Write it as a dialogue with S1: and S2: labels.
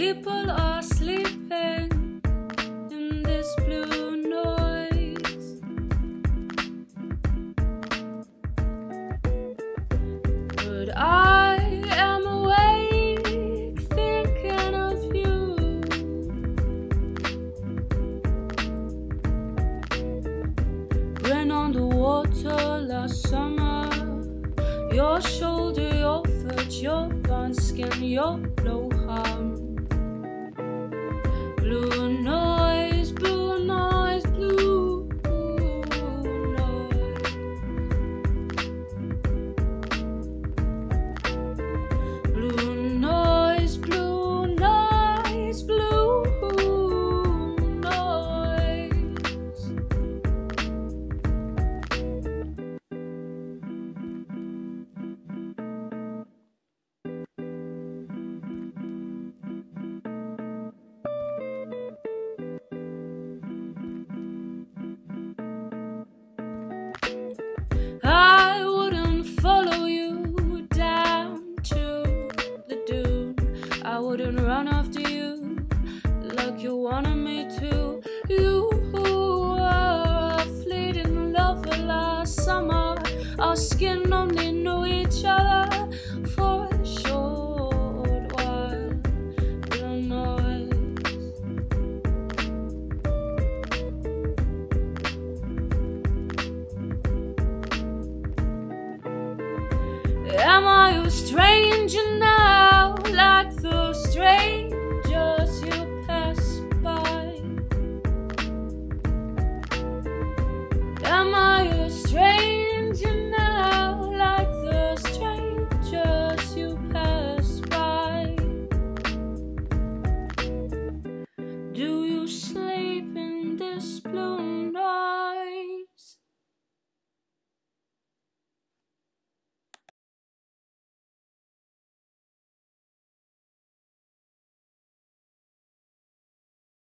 S1: People are sleeping in this blue noise, but I am awake thinking of you. When on the water last summer, your shoulder, your foot, your burnt skin, your low hum. Blue noise, blue noise, blue noise. Blue noise, blue noise, blue noise. I wouldn't follow you down to the dune. I wouldn't run after you like you wanted me to.